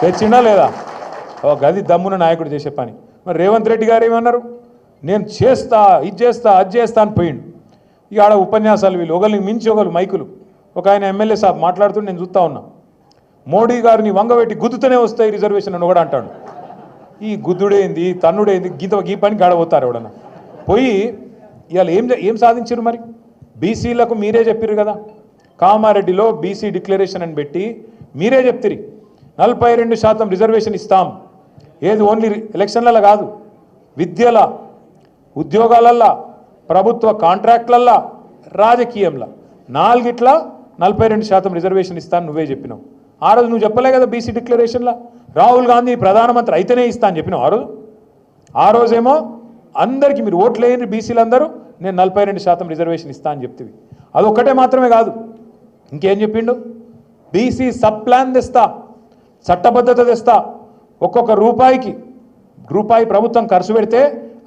తెచ్చిండా లేదా? ఓ గది దమ్మున నాయకుడు చేసే పని. మరి రేవంత్ రెడ్డి గారు ఏమన్నారు? నేను చేస్తా, ఇది చేస్తా, అది చేస్తా అని పోయిండు. ఇక ఆడ ఉపన్యాసాలు వీళ్ళు ఒకరికి మించి ఒకరు మైకులు. ఒక ఆయన ఎమ్మెల్యే సాబ్ మాట్లాడుతూ నేను చూస్తూ ఉన్నా, మోడీ గారిని వంగబెట్టి గుద్దుతూనే వస్తాయి రిజర్వేషన్ అని కూడా అంటాడు. ఈ గుద్దుడేంది, తన్నుడేంది, ఈ పని గడబోతారు ఎవడన్నా పోయి. ఇవాళ ఏం సాధించారు మరి? బీసీలకు మీరే చెప్పారు కదా, కామారెడ్డిలో బీసీ డిక్లరేషన్ అని పెట్టి మీరే చెప్తిరి 42% రిజర్వేషన్ ఇస్తాం. ఏది ఓన్లీ ఎలక్షన్లలో కాదు, విద్యల, ఉద్యోగాలల్లా, ప్రభుత్వ కాంట్రాక్ట్లల్లా, రాజకీయంలో, నాలుగిట్లా 42% రిజర్వేషన్ ఇస్తాను నువ్వే చెప్పినావు. ఆ రోజు నువ్వు చెప్పలే కదా బీసీ డిక్లరేషన్లో? రాహుల్ గాంధీ ప్రధానమంత్రి అయితేనే ఇస్తా అని చెప్పినావు ఆ రోజు. ఆ రోజేమో అందరికీ మీరు ఓట్లు వేయండి బీసీలందరూ, నేను 42% రిజర్వేషన్ ఇస్తా అని చెప్తివి. అదొక్కటే మాత్రమే కాదు, ఇంకేం చెప్పిండు? బీసీ సబ్ ప్లాన్ తెస్తా, చట్టబద్ధత తెస్తా, ఒక్కొక్క రూపాయి ప్రభుత్వం ఖర్చు పెడితే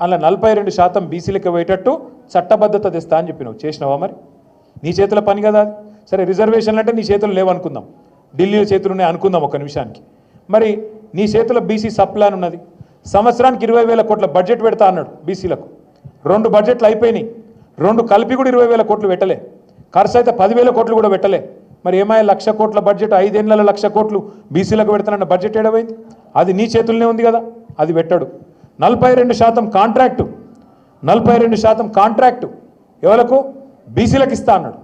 అలా 42% బీసీలకు పోయేటట్టు చట్టబద్ధత తెస్తా అని చెప్పినావు. చేసినావా మరి? నీ చేతుల పని కదా అది. సరే రిజర్వేషన్లు అంటే నీ చేతులు లేవనుకుందాం, ఢిల్లీలో చేతులు ఉన్నాయి అనుకుందాం ఒక నిమిషానికి. మరి నీ చేతుల బీసీ సబ్ ప్లాన్ ఉన్నది, సంవత్సరానికి 20,000 కోట్ల బడ్జెట్ పెడతా అన్నాడు బీసీలకు. 2 బడ్జెట్లు అయిపోయినాయి, 2 కలిపి కూడా 20,000 కోట్లు పెట్టలే, ఖర్చు అయితే 10,000 కోట్లు కూడా పెట్టలే. మరి ఏమయ్యా 1,00,000 కోట్ల బడ్జెట్, 5 ఏళ్లలో 1,00,000 కోట్లు బీసీలకు పెడతానన్న బడ్జెట్ ఏడవైంది? అది నీ చేతుల్లోనే ఉంది కదా, అది పెట్టాడు. 42% కాంట్రాక్టు, 42% కాంట్రాక్టు ఎవరకు? బీసీలకు ఇస్తా అన్నాడు.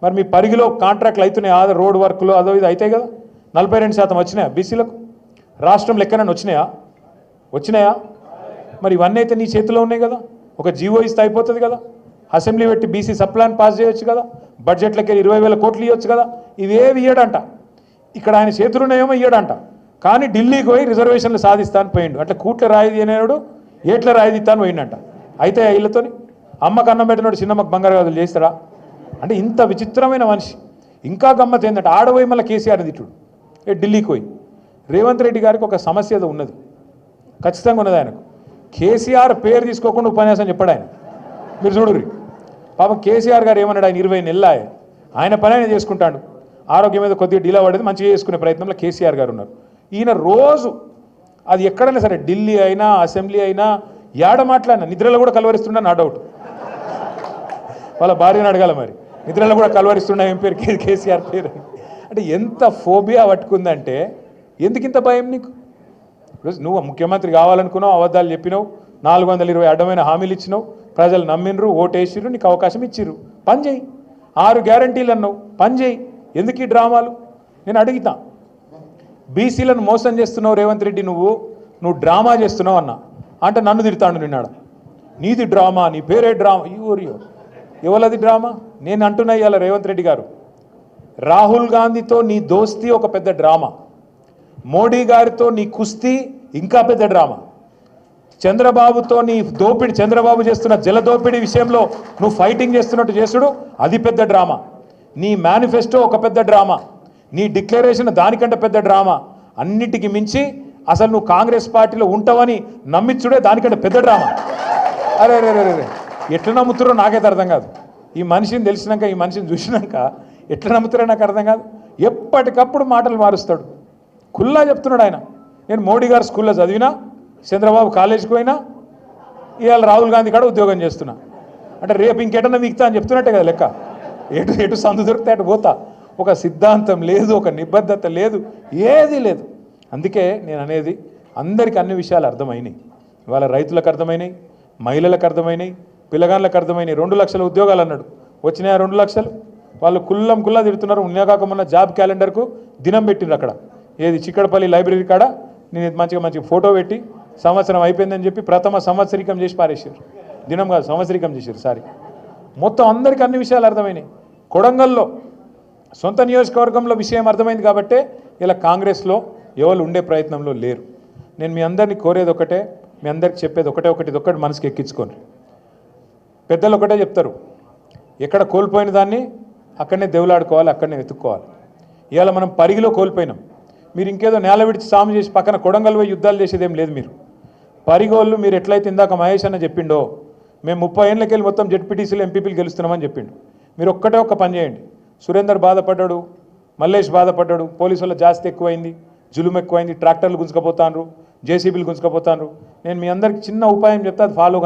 మరి మీ పరిగిలో కాంట్రాక్ట్లు అవుతున్నాయి, ఆ రోడ్ వర్క్లు అదో ఇది అవుతాయి కదా. 42% వచ్చినాయా బీసీలకు? రాష్ట్రంలో ఎక్కడైనా వచ్చినాయా? మరి ఇవన్నీ అయితే నీ చేతిలో ఉన్నాయి కదా. ఒక జీవో ఇస్తే అయిపోతుంది కదా, అసెంబ్లీ పెట్టి బీసీ సబ్ ప్లాన్ పాస్ చేయొచ్చు కదా, బడ్జెట్లకి 20,000 కోట్లు ఇవ్వచ్చు కదా. ఇవేవి ఇయ్యడంట, ఇక్కడ ఆయన చేతులున్నాయేమో ఇయ్యడంట. కానీ ఢిల్లీకి పోయి రిజర్వేషన్లు సాధిస్తాను పోయిండు. అట్లా కూట్ల రాయిది అనేవాడు ఏట్ల రాయిదిస్తాను పోయిండంట. అయితే వీళ్ళతోని అమ్మకు అన్నం పెట్టినాడు చిన్నమ్మకు బంగారు గాజులు చేస్తాడా? అంటే ఇంత విచిత్రమైన మనిషి. ఇంకా గమ్మత్ ఏంటంటే ఆడపోయి మళ్ళీ కేసీఆర్ తిట్టుడు ఢిల్లీకి పోయి. రేవంత్ రెడ్డి గారికి ఒక సమస్య ఏదో ఉన్నది, ఖచ్చితంగా ఉన్నది ఆయనకు. కేసీఆర్ పేరు తీసుకోకుండా ఉపన్యాసం చెప్పాడు ఆయన. మీరు చూడుర్రి, పాపం కేసీఆర్ గారు ఏమన్నాడు? ఆయన 20 నెలలు ఆయన పని ఆయన చేసుకుంటాడు, ఆరోగ్యం మీద కొద్దిగా డీలా పడేది, మంచిగా చేసుకునే ప్రయత్నంలో కేసీఆర్ గారు ఉన్నారు. ఈయన రోజు అది ఎక్కడైనా సరే, ఢిల్లీ అయినా అసెంబ్లీ అయినా ఏడ మాట్లాడినా నిద్రలో కూడా కలవరిస్తున్నా, నా డౌట్. వాళ్ళ భార్యను అడగాల మరి, నిద్రలో కూడా కలవరిస్తున్నా ఏం పేరు కేసీఆర్ పేరు. అంటే ఎంత ఫోబియా పట్టుకుందంటే, ఎందుకింత భయం నీకు? నువ్వు ముఖ్యమంత్రి కావాలనుకున్నావు, అబద్ధాలు చెప్పినావు, 420 అడ్డమైన హామీలు ఇచ్చినావు, ప్రజలు నమ్మినరు, ఓటేసిర్రు, నీకు అవకాశం ఇచ్చిర్రు, పని చేయి. 6 గ్యారంటీలు అన్నావు, పని చేయి. ఎందుకు ఈ డ్రామాలు? నేను అడుగుతా, బీసీలను మోసం చేస్తున్నావు రేవంత్ రెడ్డి, నువ్వు డ్రామా చేస్తున్నావు అన్నా అంటే నన్ను తిడతాడు నిన్నాడ. నీది డ్రామా, నీ పేరే డ్రామా. ఎవరది డ్రామా? నేను అంటున్నా ఇవాళ రేవంత్ రెడ్డి గారు, రాహుల్ గాంధీతో నీ దోస్తీ ఒక పెద్ద డ్రామా, మోడీ గారితో నీ కుస్తీ ఇంకా పెద్ద డ్రామా, చంద్రబాబుతో నీ దోపిడి, చంద్రబాబు చేస్తున్న జలదోపిడీ విషయంలో నువ్వు ఫైటింగ్ చేస్తున్నట్టు చేసుడు అది పెద్ద డ్రామా, నీ మేనిఫెస్టో ఒక పెద్ద డ్రామా, నీ డిక్లరేషన్ దానికంటే పెద్ద డ్రామా, అన్నిటికీ మించి అసలు నువ్వు కాంగ్రెస్ పార్టీలో ఉంటావని నమ్మించుడే దానికంటే పెద్ద డ్రామా. అరే రే రే రే ఎట్లా నమ్ముతారో నాకైతే అర్థం కాదు. ఈ మనిషిని తెలిసినాక, ఈ మనిషిని చూసినాక ఎట్లా నమ్ముతారో నాకు అర్థం కాదు. ఎప్పటికప్పుడు మాటలు మారుస్తాడు, కుల్లా చెప్తున్నాడు ఆయన. నేను మోడీ గారు స్కూల్లో చదివినా, చంద్రబాబు కాలేజీకి పోయినా, ఇవాళ రాహుల్ గాంధీ కాడ ఉద్యోగం చేస్తున్నా. అంటే రేపు ఇంకెటన్నా మిగతా అని చెప్తున్నట్టే కదా లెక్క. ఎటు సందు దొరికితే అటు పోతా. ఒక సిద్ధాంతం లేదు, ఒక నిబద్ధత లేదు, ఏది లేదు. అందుకే నేను అనేది, అందరికీ అన్ని విషయాలు అర్థమైనాయి. ఇవాళ రైతులకు అర్థమైనాయి, మహిళలకు అర్థమైనాయి, పిల్లగాళ్ళకు అర్థమైనాయి. 2 లక్షల ఉద్యోగాలు అన్నాడు, వచ్చినాయా 2 లక్షలు? వాళ్ళు కుల్లా తిడుతున్నారు. ఉన్నకాకమన్న జాబ్ క్యాలెండర్కు దినం పెట్టిండ్రు అక్కడ, ఏది చిక్కడపల్లి లైబ్రరీ కాడ. నేను మంచిగా ఫోటో పెట్టి సంవత్సరం అయిపోయిందని చెప్పి ప్రథమ సంవత్సరికం చేసి పారేసారు. దినం కాదు, సంవత్సరికం చేశారు. సారీ, మొత్తం అందరికీ అన్ని విషయాలు అర్థమైనాయి. కొడంగల్లో సొంత నియోజకవర్గంలో విషయం అర్థమైంది కాబట్టే ఇలా కాంగ్రెస్లో ఎవరు ఉండే ప్రయత్నంలో లేరు. నేను మీ అందరినీ కోరేది ఒకటే, మీ అందరికి చెప్పేది ఒకటి మనసుకి ఎక్కించుకోండి. పెద్దలు ఒకటే చెప్తారు, ఎక్కడ కోల్పోయిన దాన్ని అక్కడనే దేవులాడుకోవాలి, అక్కడనే వెతుక్కోవాలి. ఇవాళ మనం పరిగిలో కోల్పోయినాం. మీరు ఇంకేదో నేల విడిచి సాము చేసి పక్కన కొడంగల్ పోయి యుద్ధాలు చేసేదేం లేదు. మీరు పరిగోళ్ళు, మీరు ఎట్లయితే ఇందాక మహేష్ అన్న చెప్పిండో, మేము 30 ఏళ్ళకెళ్ళి మొత్తం జెడ్పీటీసీలు ఎంపీపీలు గెలుస్తున్నామని చెప్పిండు. మీరు ఒక్క పని చేయండి. సురేందర్ బాధపడ్డాడు, మల్లేష్ బాధపడ్డాడు, పోలీసుల జాస్తి ఎక్కువైంది, జులుం ఎక్కువైంది, ట్రాక్టర్లు గుంజుకపోతాండ్రు, జేసీబీలు గుంజుకపోతాండ్రు. నేను మీ అందరికి చిన్న ఉపాయం చెప్తే అది ఫాలో